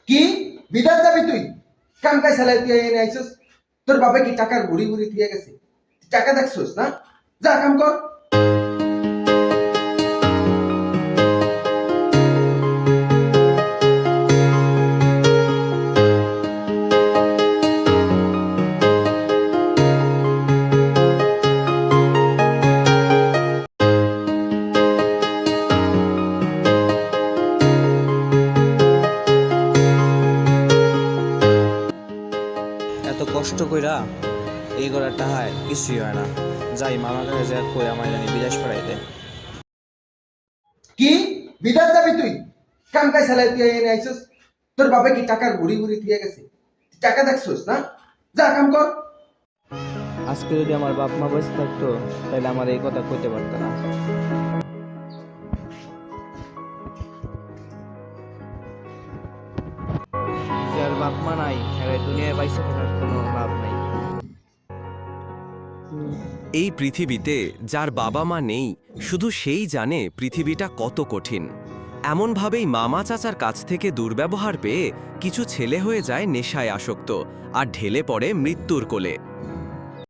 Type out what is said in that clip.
কি বিদেশ যাবি তুই? কাম কাজ চালাই তুই এনে আইছিস? তোর বাবা কি টাকার ঘুরি ঘুরি দিয়ে গেছে? টাকা দেখছিস না? যা কাম কর। এত কষ্ট কইরা এই করার টাহায় কিছুই হয় না। যাই মামার কাছে যা কই আমায় জানি বিদেশ পাঠাই দে। কি বিদেশ যাবি তুই? কাম কাজ চালাই তুই এনে আইছিস? তোর বাবা কি টাকার ঘুরি ঘুরি দিয়ে গেছে? টাকা দেখছিস না? যা কাম কর। আজকে যদি আমার বাপ মা বেঁচে থাকতো তাহলে আমার এই কথা কইতে পারতো না। যার বাপ মা নাই হ্যাঁ দুনিয়ায় বাইসে থাকার কোনো লাভ নাই। এই পৃথিবীতে যার বাবা মা নেই শুধু সেই জানে পৃথিবীটা কত কঠিন। এমনভাবেই মামা চাচার কাছ থেকে দুর্ব্যবহার পেয়ে কিছু ছেলে হয়ে যায় নেশায় আসক্ত আর ঢেলে পড়ে মৃত্যুর কোলে।